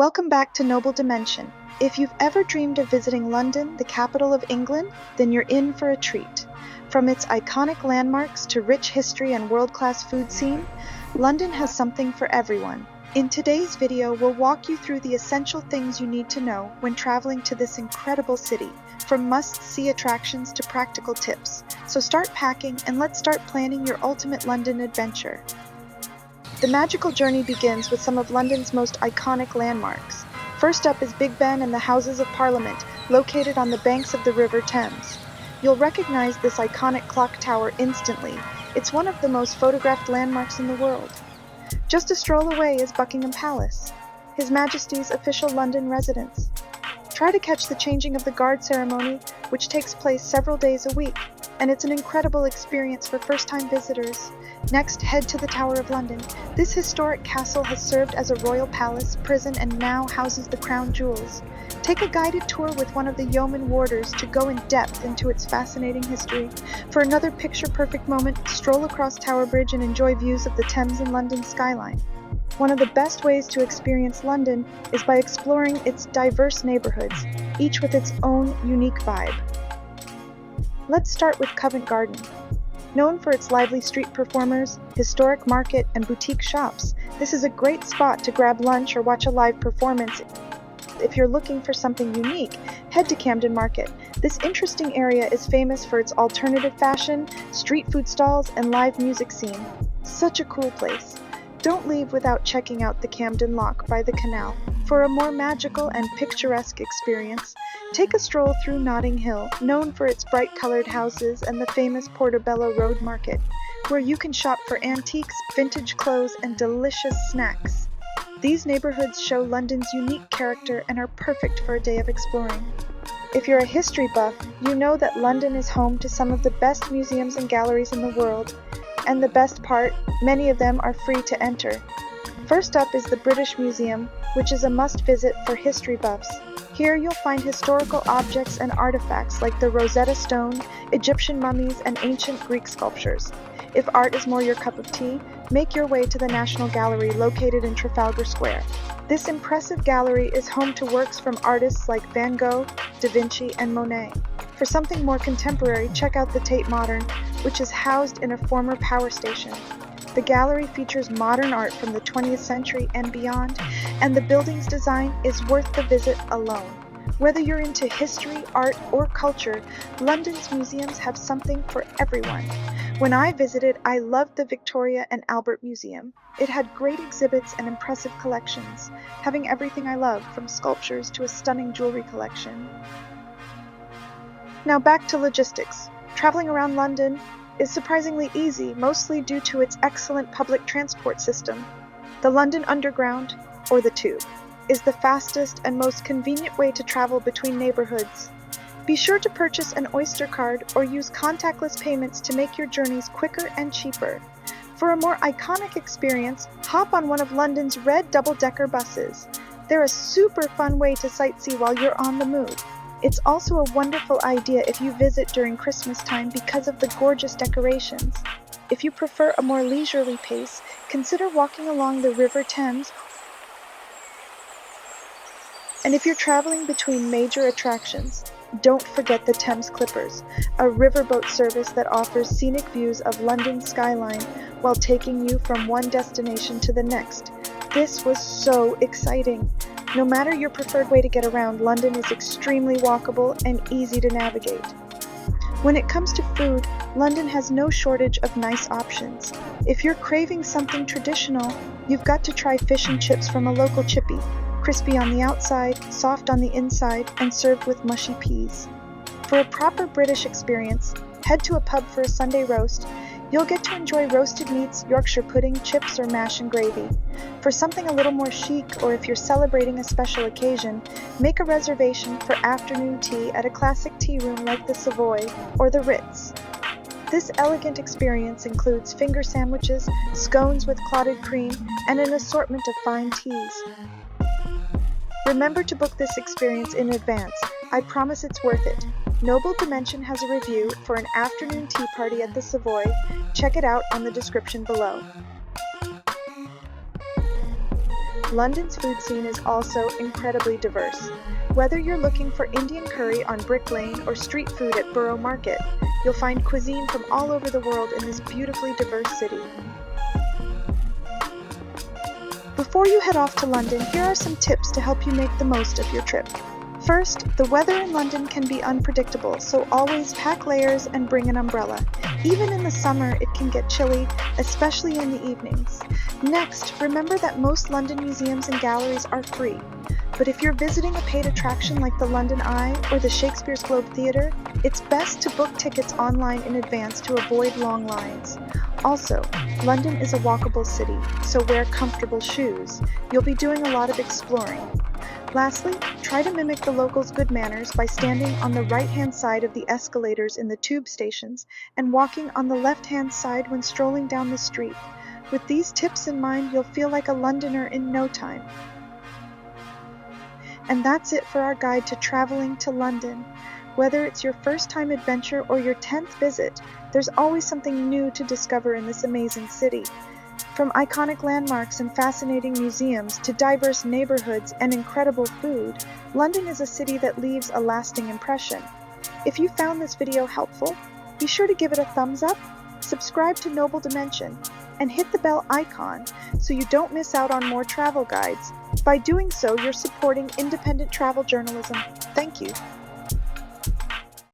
Welcome back to Noble Dimension. If you've ever dreamed of visiting London, the capital of England, then you're in for a treat. From its iconic landmarks to rich history and world-class food scene, London has something for everyone. In today's video, we'll walk you through the essential things you need to know when traveling to this incredible city, from must-see attractions to practical tips. So start packing and let's start planning your ultimate London adventure. The magical journey begins with some of London's most iconic landmarks. First up is Big Ben and the Houses of Parliament, located on the banks of the River Thames. You'll recognize this iconic clock tower instantly. It's one of the most photographed landmarks in the world. Just a stroll away is Buckingham Palace, His Majesty's official London residence. Try to catch the changing of the guard ceremony, which takes place several days a week, and it's an incredible experience for first-time visitors. Next, head to the Tower of London. This historic castle has served as a royal palace, prison, and now houses the crown jewels. Take a guided tour with one of the yeoman warders to go in depth into its fascinating history. For another picture-perfect moment, stroll across Tower Bridge and enjoy views of the Thames and London skyline. One of the best ways to experience London is by exploring its diverse neighborhoods, each with its own unique vibe. Let's start with Covent Garden. Known for its lively street performers, historic market, and boutique shops, this is a great spot to grab lunch or watch a live performance. If you're looking for something unique, head to Camden Market. This interesting area is famous for its alternative fashion, street food stalls, and live music scene. Such a cool place. Don't leave without checking out the Camden Lock by the canal. For a more magical and picturesque experience, take a stroll through Notting Hill, known for its bright-colored houses and the famous Portobello Road Market, where you can shop for antiques, vintage clothes, and delicious snacks. These neighborhoods show London's unique character and are perfect for a day of exploring. If you're a history buff, you know that London is home to some of the best museums and galleries in the world. And the best part, many of them are free to enter. First up is the British Museum, which is a must-visit for history buffs. Here you'll find historical objects and artifacts like the Rosetta Stone, Egyptian mummies, and ancient Greek sculptures. If art is more your cup of tea, make your way to the National Gallery located in Trafalgar Square. This impressive gallery is home to works from artists like Van Gogh, Da Vinci, and Monet. For something more contemporary, check out the Tate Modern, which is housed in a former power station. The gallery features modern art from the 20th century and beyond, and the building's design is worth the visit alone. Whether you're into history, art, or culture, London's museums have something for everyone. When I visited, I loved the Victoria and Albert Museum. It had great exhibits and impressive collections, having everything I love, from sculptures to a stunning jewelry collection. Now back to logistics. Traveling around London is surprisingly easy, mostly due to its excellent public transport system. The London Underground, or the Tube, is the fastest and most convenient way to travel between neighborhoods. Be sure to purchase an Oyster card or use contactless payments to make your journeys quicker and cheaper. For a more iconic experience, hop on one of London's red double-decker buses. They're a super fun way to sightsee while you're on the move. It's also a wonderful idea if you visit during Christmas time because of the gorgeous decorations. If you prefer a more leisurely pace, consider walking along the River Thames. And if you're traveling between major attractions, don't forget the Thames Clippers, a riverboat service that offers scenic views of London's skyline while taking you from one destination to the next. This was so exciting. No matter your preferred way to get around, London is extremely walkable and easy to navigate. When it comes to food, London has no shortage of nice options. If you're craving something traditional, you've got to try fish and chips from a local chippy, crispy on the outside, soft on the inside, and served with mushy peas. For a proper British experience, head to a pub for a Sunday roast. You'll get to enjoy roasted meats, Yorkshire pudding, chips, or mash and gravy. For something a little more chic, or if you're celebrating a special occasion, make a reservation for afternoon tea at a classic tea room like the Savoy or the Ritz. This elegant experience includes finger sandwiches, scones with clotted cream, and an assortment of fine teas. Remember to book this experience in advance. I promise it's worth it. Noble Dimension has a review for an afternoon tea party at the Savoy. Check it out on the description below. London's food scene is also incredibly diverse. Whether you're looking for Indian curry on Brick Lane or street food at Borough Market, you'll find cuisine from all over the world in this beautifully diverse city. Before you head off to London, here are some tips to help you make the most of your trip. First, the weather in London can be unpredictable, so always pack layers and bring an umbrella. Even in the summer, it can get chilly, especially in the evenings. Next, remember that most London museums and galleries are free. But if you're visiting a paid attraction like the London Eye or the Shakespeare's Globe Theatre, it's best to book tickets online in advance to avoid long lines. Also, London is a walkable city, so wear comfortable shoes. You'll be doing a lot of exploring. Lastly, try to mimic the locals' good manners by standing on the right-hand side of the escalators in the tube stations and walking on the left-hand side when strolling down the street. With these tips in mind, you'll feel like a Londoner in no time. And that's it for our guide to traveling to London. Whether it's your first-time adventure or your 10th visit, there's always something new to discover in this amazing city. From iconic landmarks and fascinating museums to diverse neighborhoods and incredible food, London is a city that leaves a lasting impression. If you found this video helpful, be sure to give it a thumbs up, subscribe to Noble Dimension, and hit the bell icon so you don't miss out on more travel guides. By doing so, you're supporting independent travel journalism. Thank you.